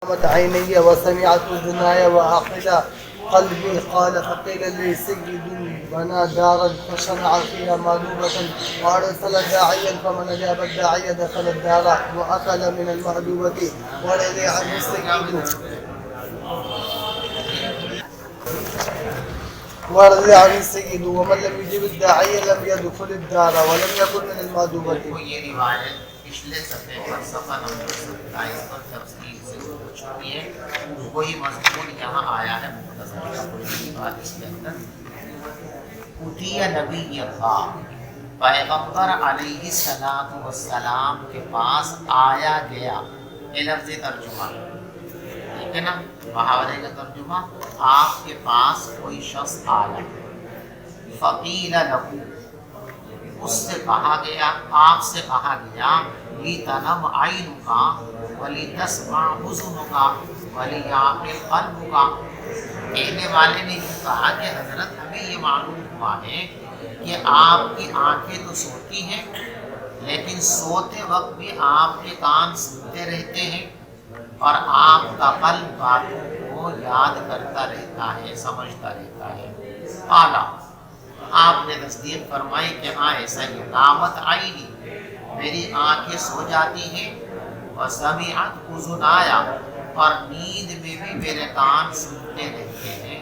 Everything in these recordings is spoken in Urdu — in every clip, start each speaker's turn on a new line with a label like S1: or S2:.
S1: عيني وسمعت أذناي وعقل قلبي. قال فقيل لي سيد بنى دارا فصنع فيها مأدوبة وأرسل داعيا فمن أجاب الداعي دخل الدار وأكل من المأدوبة ورضي عنه السيد ومن لم يجب الداعي لم يدخل الدار ولم يكن من المأدوبة.
S2: پچھلے صفحے پر صفحہ نمبر 27 پر تفصیل سے ہو چکی ہے، وہی مضمون یہاں آیا ہے مختصر کوئی بات اس کے اندر. اُوتِیَ نبی اللہ، پیغمبر علیہ الصلوۃ والسلام کے پاس آیا گیا. یہ لفظ ترجمہ ٹھیک ہے نا، محاورے کا ترجمہ. آپ کے پاس کوئی شخص آیا، فقیل لہو، اس سے کہا گیا، آپ سے کہا گیا، لِتَنَمْ عَيْنُكَ وَلِتَسْمَعْ أُذُنُكَ وَلِيَعْقِلْ قَلْبُكَ. کہنے والے نے یہ کہا کہ حضرت ہمیں یہ معلوم ہوا ہے کہ آپ کی آنکھیں تو سوتی ہیں، لیکن سوتے وقت بھی آپ کے کان سنتے رہتے ہیں اور آپ کا قلب باتوں کو یاد کرتا رہتا ہے، سمجھتا رہتا ہے. اعلیٰ، آپ نے تصدیق فرمائی کہ ہاں ایسا ہی. نامت عینی، میری آنکھیں سو جاتی ہیں، اور سمعت اذنایا، اور نیند میں بھی میرے کان سنتے رہتے ہیں،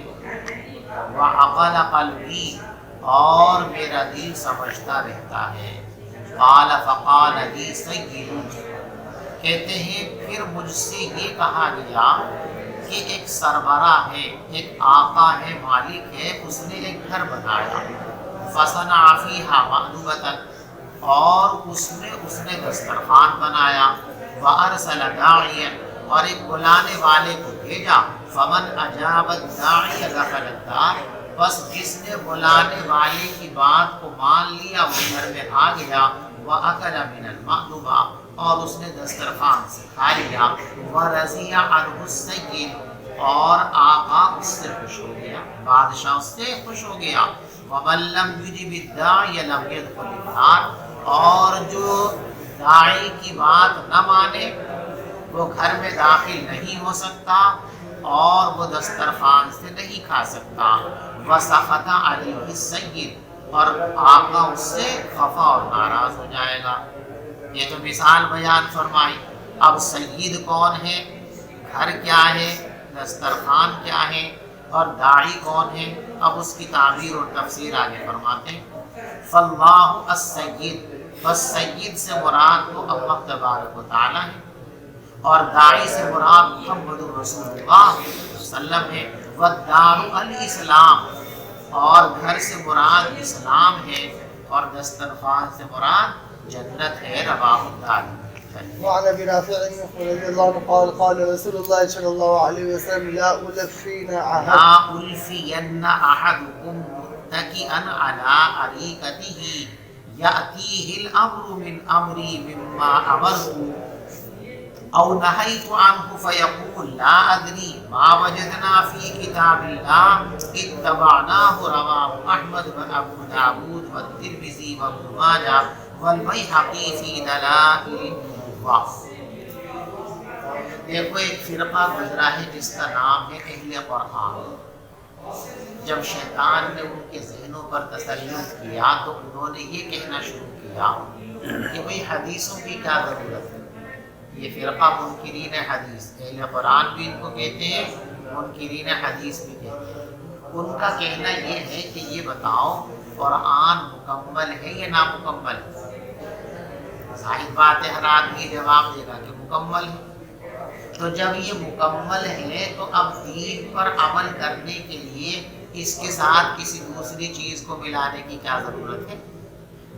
S2: وعقل قلبی، اور میرا دل سمجھتا رہتا ہے. قال فقال لی سید، کہتے ہیں پھر مجھ سے یہ کہا گیا کہ ایک سربراہ ہے، ایک آقا ہے، مالک ہے، اس نے ایک گھر بنایا. فصنع فیہا مأدوبۃ، اور اس نے دسترخوان بنایا. وارسل داعیا، اور ایک بلانے والے کو بھیجا. فمن اجاب الداعی دخل الدار، بس جس نے بلانے والے کی بات کو مان لیا وہ گھر میں آ گیا. وأکل من المأدوبہ، اور اس نے دسترخوان سے کھا لیا. ورضی عنہ السید، اور آقا اس سے خوش ہو گیا، بادشاہ اس سے خوش ہو گیا. ومن لم یجب الداعی لم يدخل الدار، اور جو داعی کی بات نہ مانے وہ گھر میں داخل نہیں ہو سکتا اور وہ دسترخوان سے نہیں کھا سکتا. وسخط علیہ السید، اور آقا اس سے خفا اور ناراض ہو جائے گا. یہ تو مثال بیان فرمائی. اب سید کون ہے، گھر کیا ہے، دسترخوان کیا ہے، اور داعی کون ہے، اب اس کی تعبیر اور تفسیر آگے فرماتے ہیں. فاللہ السید، بس سید سے مراد تو اللہ تبارک و تعالی ہے، اور داعی سے مراد محمد رسول اللہ صلی اللہ علیہ وسلم ہے. والدار الاسلام، اور گھر سے مراد اسلام ہے، اور دسترخوان سے مراد جنت ہے. رواہ الدارمی.
S1: وعن ابي رافع رضي الله عنه قال قال رسول الله صلى الله عليه وسلم لا
S2: ألفين أحدكم متكئا على أريكته يأتيه الأمر من أمري مما أمرت أو نهيت عنه فيقول لا أدري ما وجدنا في كتاب الله اتبعناه. رواه أحمد وأبو داود والترمذي وابن ماجه والبيهقي في دلائل النبوة. دیکھو ایک فرقہ گزرا ہے جس کا نام ہے اہل قرآن. جب شیطان نے ان کے ذہنوں پر تسلط کیا تو انہوں نے یہ کہنا شروع کیا کہ بھئی حدیثوں کی کیا ضرورت ہے. یہ فرقہ منکرین حدیث، اہل قرآن بھی ان کو کہتے ہیں، منکرین حدیث بھی کہتے ہیں. ان کا کہنا یہ ہے کہ یہ بتاؤ قرآن مکمل ہے یا نامکمل ہے. ظاہر بات ہے ہر آدمی جواب دے گا کہ مکمل ہے. تو جب یہ مکمل ہے تو اب دین پر عمل کرنے کے لیے اس کے ساتھ کسی دوسری چیز کو ملانے کی کیا ضرورت ہے.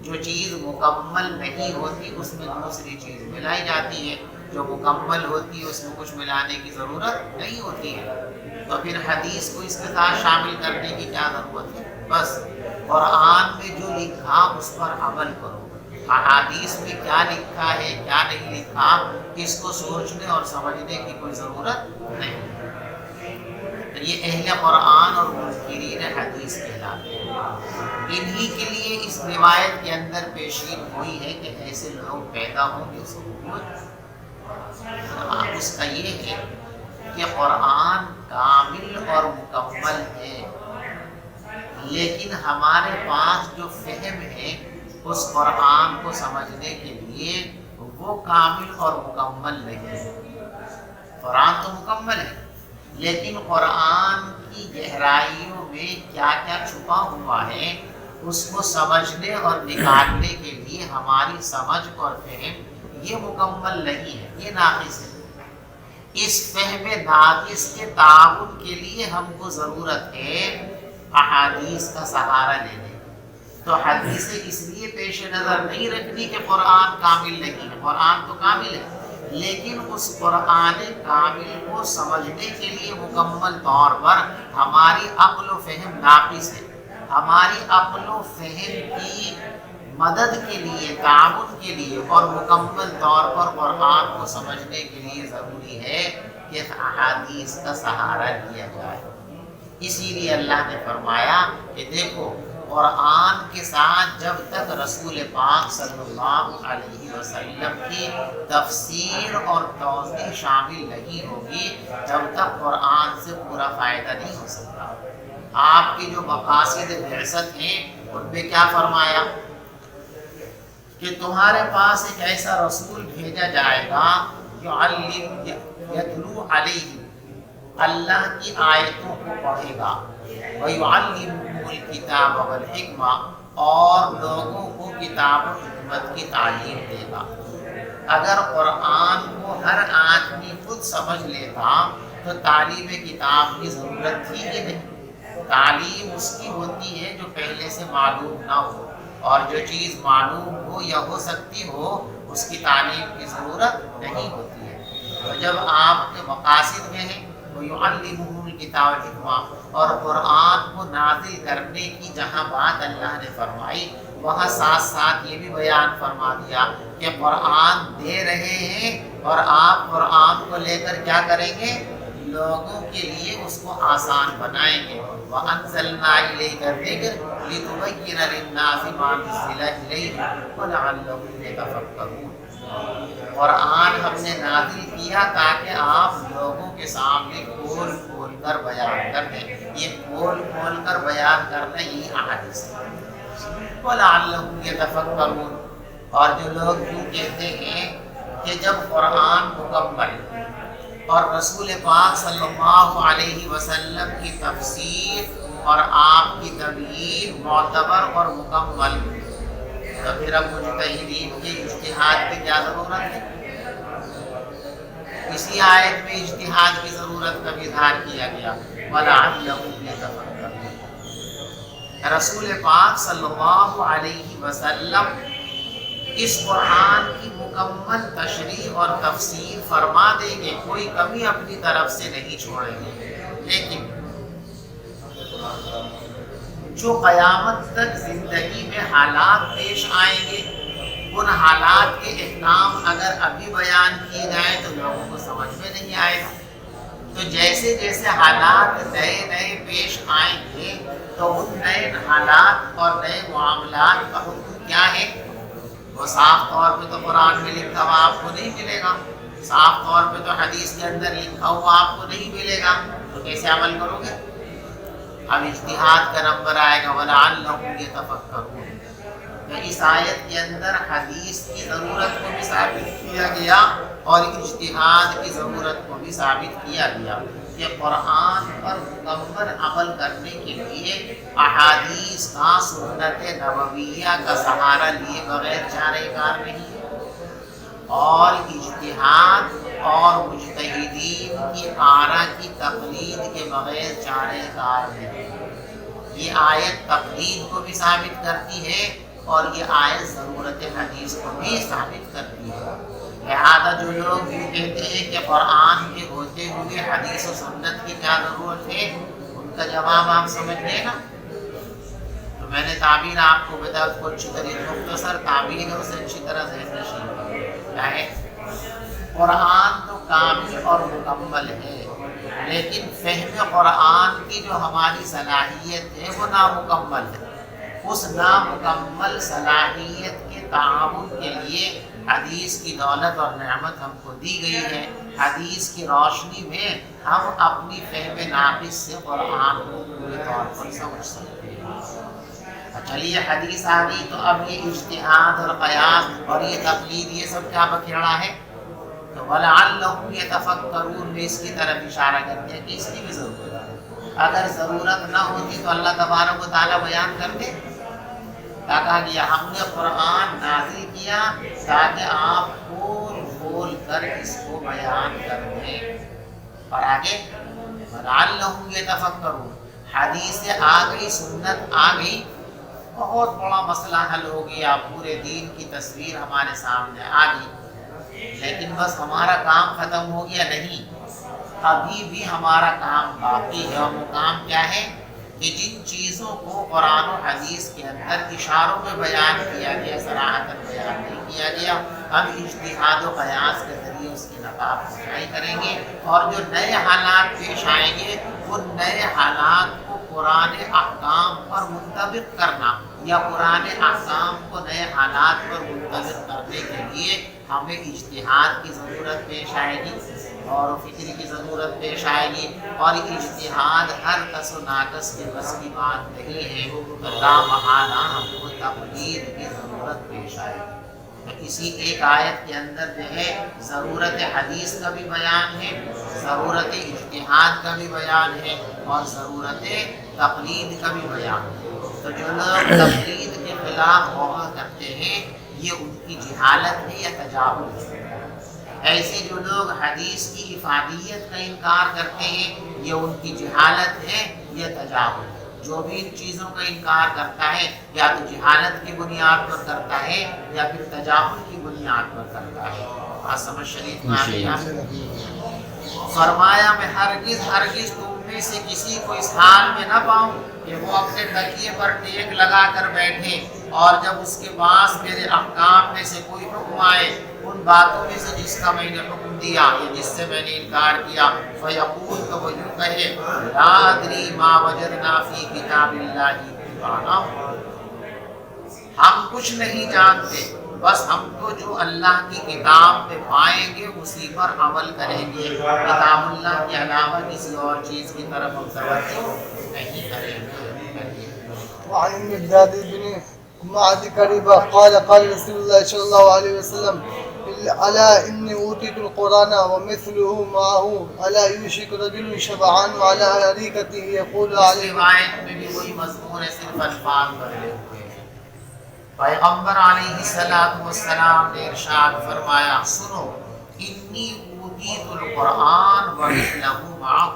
S2: جو چیز مکمل نہیں ہوتی اس میں دوسری چیز ملائی جاتی ہے، جو مکمل ہوتی ہے اس میں کچھ ملانے کی ضرورت نہیں ہوتی ہے. تو پھر حدیث کو اس کے ساتھ شامل کرنے کی کیا ضرورت ہے. بس قرآن میں جو لکھا اس پر عمل کرو. احادیث میں کیا لکھا ہے کیا نہیں لکھا اس کو سوچنے اور سمجھنے کی کوئی ضرورت نہیں. یہ اہل قرآن اور منکرین حدیث کہلاتے ہیں. انہی کے لیے اس روایت کے اندر پیشین ہوئی ہے کہ ایسے لوگ پیدا ہوں گے ضرور. اس کا یہ ہے کہ قرآن کامل اور مکمل ہے، لیکن ہمارے پاس جو فہم ہے اس قرآن کو سمجھنے کے لیے وہ کامل اور مکمل نہیں ہے۔ قرآن تو مکمل ہے، لیکن قرآن کی گہرائیوں میں کیا کیا چھپا ہوا ہے اس کو سمجھنے اور نکالنے کے لیے ہماری سمجھ اور فہم یہ مکمل نہیں ہے، یہ ناقص ہے۔ اس فہم ناقص کے تعاون کے لیے ہم کو ضرورت ہے احادیث کا سہارا لینے کی۔ تو حدیثیں اس لیے پیش نظر نہیں رکھنی کہ قرآن کامل نہیں ہے، قرآن تو کامل ہے، لیکن اس قرآن کامل کو سمجھنے کے لیے مکمل طور پر ہماری عقل و فہم ناقص ہے۔ ہماری عقل و فہم کی مدد کے لیے، تعاون کے لیے اور مکمل طور پر قرآن کو سمجھنے کے لیے ضروری ہے کہ احادیث کا سہارا لیا جائے۔ اسی لیے اللہ نے فرمایا کہ دیکھو، قرآن کے ساتھ جب تک رسول پاک صلی اللہ علیہ وسلم کی تفسیر اور توضیح شامل نہیں ہوگی، جب تک قرآن سے پورا فائدہ نہیں ہو سکتا۔ آپ کی جو مقاصد بعثت ہیں ان میں کیا فرمایا کہ تمہارے پاس ایک ایسا رسول بھیجا جائے گا یتلو علیہ، اللہ کی آیتوں کو پڑھے گا، وَيُعَلِّمُهُمُ الْكِتَابَ وَالْحِکْمَةَ، اور لوگوں کو کتاب و حکمت کی تعلیم دے گا۔ اگر قرآن کو ہر آدمی خود سمجھ لیتا تو تعلیم کتاب کی ضرورت تھی ہی نہیں۔ تعلیم اس کی ہوتی ہے جو پہلے سے معلوم نہ ہو، اور جو چیز معلوم ہو یا ہو سکتی ہو اس کی تعلیم کی ضرورت نہیں ہوتی ہے۔ تو جب آپ کے مقاصد میں ہیں وَيُعَلِّمُهُمُ الْكِتَابَ وَالْحِکْمَةَ، اور قرآن کو نازل کرنے کی جہاں بات اللہ نے فرمائی وہاں ساتھ ساتھ یہ بھی بیان فرما دیا کہ قرآن دے رہے ہیں اور آپ قرآن کو لے کر کیا کریں گے؟ لوگوں کے لیے اس کو آسان بنائیں گے۔ وَأَنزَلْنَا إِلَيْكَ الذِّكْرَ لِتُبَيِّنَ لِلنَّاسِ مَا نُزِّلَ إِلَيْهِمْ وَلَعَلَّهُمْ يَتَفَكَّرُونَ، قرآن ہم نے نازل کیا تاکہ آپ لوگوں کے سامنے کھول کھول کر بیان کر دیں۔ یہ کھول کھول کر بیان کرنا یہی احادیث ہے۔ وَلَعَلَّهُمْ يَتَفَكَّرُونَ، اور جو لوگ یوں کہتے ہیں کہ جب قرآن مکمل اور رسول پاک صلی اللہ علیہ وسلم کی تفسیر اور آپ کی تبیین معتبر اور مکمل، تو پھر اب مجتہدین کے اجتہاد کی کیا ضرورت ہے؟ اسی آیت میں اجتہاد کی ضرورت کا اظہار کیا گیا، وَلَعَلَّهُمْ يَتَفَكَّرُونَ۔ رسول پاک صلی اللہ علیہ وسلم اس قرآن کی مکمل تشریح اور تفسیر فرما دیں گے، کوئی کمی اپنی طرف سے نہیں چھوڑیں گے، لیکن جو قیامت تک زندگی میں حالات پیش آئیں گے ان حالات کے احکام اگر ابھی بیان کیے جائیں تو لوگوں کو سمجھ میں نہیں آئے گا۔ تو جیسے جیسے حالات نئے نئے پیش آئیں گے تو ان نئے حالات اور نئے معاملات کا حکم کیا ہے؟ وہ صاف طور پہ تو قرآن میں لکھا ہوا آپ کو نہیں ملے گا، صاف طور پہ تو حدیث کے اندر لکھا ہوا آپ کو نہیں ملے گا، تو کیسے عمل کرو گے؟ اب اجتہاد کا نمبر آئے گا، وَلَعَلَّهُمْ يَتَفَكَّرُونَ۔ تو اس آیت کے اندر حدیث کی ضرورت کو بھی ثابت کیا گیا اور اجتہاد کی ضرورت کو بھی ثابت کیا گیا کہ قرآن پر مکمل عمل کرنے کے لیے احادیث کا، سنت نبویہ کا سہارا لیے بغیر چارہ کار نہیں ہے، اور اجتہاد اور مجتہدین کی آراء کی تقلید کے بغیر چارہ کار نہیں ہے۔ یہ آیت تقلید کو بھی ثابت کرتی ہے اور یہ آیت ضرورت حدیث کو بھی ثابت کرتی ہے۔ لہذا جو لوگ یہ کہتے ہیں کہ قرآن کے ہوتے ہوئے حدیث و سنت کی کیا ضرورت ہے، ان کا جواب آپ سمجھ لیں نا۔ تو میں نے تعبیر آپ کو بتا، اس کو اچھی طرح مختصر تعبیر ہے، اسے اچھی طرح ذہن نشین کیا ہے؟ قرآن تو کامل اور مکمل ہے، لیکن فہم قرآن کی جو ہماری صلاحیت ہے وہ نامکمل ہے۔ اس نامکمل صلاحیت کے تعاون کے لیے حدیث کی دولت اور نعمت ہم کو دی گئی ہے، حدیث کی روشنی میں ہم اپنی فہم ناقص سے قرآن کو پورے طور پر سمجھ سکتے ہیں۔ چلیے حدیث آ گئی تو اب یہ اجتہاد اور قیاس اور یہ تقلید یہ سب کیا بکھیڑا ہے؟ تو وَلَعَلَّهُمْ يَتَفَكَّرُونَ میں اس کی طرف اشارہ کرتے ہیں کہ اس کی بھی ضرورت ہے۔ اگر ضرورت نہ ہوتی تو اللہ تبارک و تعالیٰ بیان کرتے۔ کہا گیا ہم نے قرآن نازل کیا تاکہ آپ کھول کھول کر اس کو بیان کر دیں۔ اور آگے وَلَعَلَّهُمْ يَتَفَكَّرُونَ حدیث آ گئی، سنت آ گئی، بہت بڑا مسئلہ حل ہو گیا، پورے دین کی تصویر ہمارے سامنے آ گئی، لیکن بس ہمارا کام ختم ہو گیا نہیں، ابھی بھی ہمارا کام باقی ہے۔ اور وہ کام کیا ہے کہ جن چیزوں کو قرآن و حدیث کے اندر اشاروں میں بیان کیا گیا، صراحتاً بیان نہیں کیا گیا، ہم اجتہاد و قیاس کے ذریعے اس کی نقاب پہنچائی کریں گے، اور جو نئے حالات پیش آئیں گے ان نئے حالات کو قرآن احکام پر منطبق کرنا یا قرآن احکام کو نئے حالات پر منطبق کرنے کے لیے ہمیں اجتہاد کی ضرورت پیش آئے گی، غور و فکر کی ضرورت پیش آئے گی، اور اجتہاد ہر کس و ناقص کے بس کی بات نہیں ہے، تو لامحالہ ہم کو تقلید کی ضرورت پیش آئے گی۔ تو اسی ایک آیت کے اندر جو ہے ضرورت حدیث کا بھی بیان ہے، ضرورت اجتہاد کا بھی بیان ہے، اور ضرورت تقلید کا بھی بیان ہے۔ تو جو لوگ تقلید کے خلاف ہوگا کرتے ہیں یہ ان کی جہالت ہے یا تجاہل ہے۔ ایسے جو لوگ حدیث کی افادیت کا انکار کرتے ہیں یہ ان کی جہالت ہے یا تجاہل ہے۔ جو بھی ان چیزوں کا انکار کرتا ہے یا تو جہالت کی بنیاد پر کرتا ہے یا پھر تجاہل کی بنیاد پر کرتا ہے۔ بات سمجھ شریف میں آ گئی آپ؟ فرمایا میں ہرگز تم میں سے کسی کو اس حال میں نہ پاؤں کہ وہ اپنے تکیے پر ٹیک لگا کر بیٹھے اور جب اس کے پاس میرے احکام میں سے کوئی حکم آئے ان باتوں میں سے جس کا میں نے حکم دیا یا جس سے میں نے انکار کیا، فیقول تو وہ یوں کہے لا ادری ما وجدنا فی کتاب اللہ اتبعنا، ہم کچھ نہیں جانتے، بس ہم تو جو اللہ کی کتاب میں پائیں گے اسی پر عمل کریں گے، کتاب اللہ کے علاوہ کسی اور چیز کی طرف ہم توجہ نہیں کریں گے۔
S1: وعن المقداد بن معد كريبة قال قال رسول الله صلى الله عليه وسلم ألا إني أوتيت القرآن ومثله معه ألا يوشك رجل شبعان على أريكته يقول عليه
S2: روایت میں بھی وہی مضمون ہے، صرف الفاظ بدلے ہوئے ہیں۔ پیغمبر علیہ السلام نے ارشاد فرمایا سنو انی اوتیت القرآن ومثلہ معه،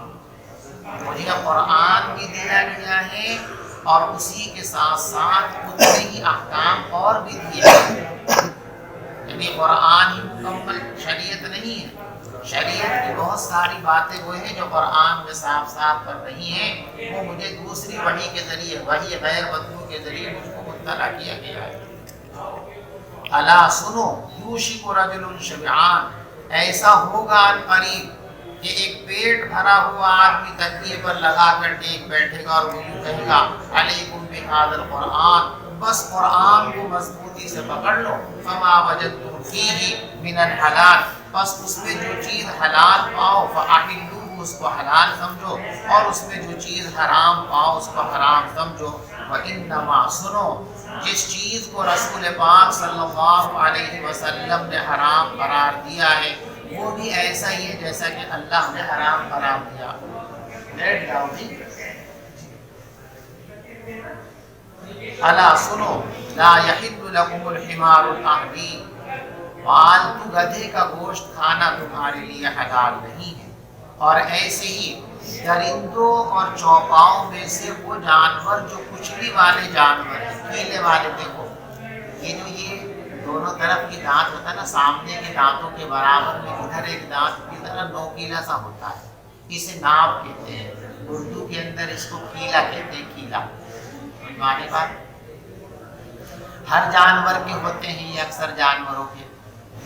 S2: مجھے قرآن بھی دیا گیا ہے اور اسی کے ساتھ ساتھ اتنے ہی احکام اور بھی دیے گئے، یعنی قرآن ہی مکمل شریعت نہیں ہے، شریعت کی بہت ساری باتیں وہ ہیں جو قرآن میں صاف صاف پر نہیں ہیں، وہ مجھے دوسری وحی کے ذریعے، وحی غیر مطلوع کے ذریعے مجھ کو مطلع کیا گیا ہے۔ الا سنو یوشک رجل شبعان، ایسا ہوگا ان قریب کہ ایک پیٹ بھرا ہوا آدمی تکیے پر لگا کر ٹیک بیٹھے گا اور وہ یوں کہے گا علیکم بہذا القرآن، بس قرآن کو مضبوطی سے پکڑ لو، فما وجدتم فیہ من الحلال، بس اس میں جو چیز حلال پاؤ فاحلوہ، اس کو حلال سمجھو، اور اس میں جو چیز حرام پاؤ اس کو حرام سمجھو۔ وانما سنو، جس چیز کو رسول پاک صلی اللہ علیہ وسلم نے حرام قرار دیا ہے وہ بھی ایسا ہی ہے جیسا کہ اللہ نے حرام قرار دیا۔ بیٹھ جاؤ جی۔ الا سنو لا یحل لکم الحمار الاہلی، پالتو گدھے کا گوشت کھانا تمہارے لیے حلال نہیں ہے، اور ایسے ہی درندوں اور چوپاؤں میں سے وہ جانور جو کچلی والے جانور ہیں، کیلے والے، دیکھو یہ جو یہ دونوں طرف کی دانت ہوتا ہے نا، سامنے کے دانتوں کے برابر میں ادھر ایک دانت کی طرح نوکیلا سا ہوتا ہے، اسے ناب کہتے ہیں، اردو کے اندر اس کو کیلا کہتے ہیں، کیلا۔ معنی بات ہر جانور کے ہوتے ہیں، یہ اکثر جانوروں کے،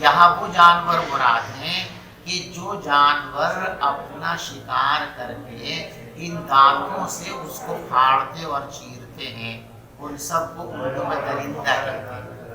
S2: یہاں وہ جانور مراد ہیں کہ جو جانور اپنا شکار کر کے ان دانتوں سے اس کو پھاڑتے اور چیرتے ہیں، ان سب کو اردو میں درندہ کہتے ہیں،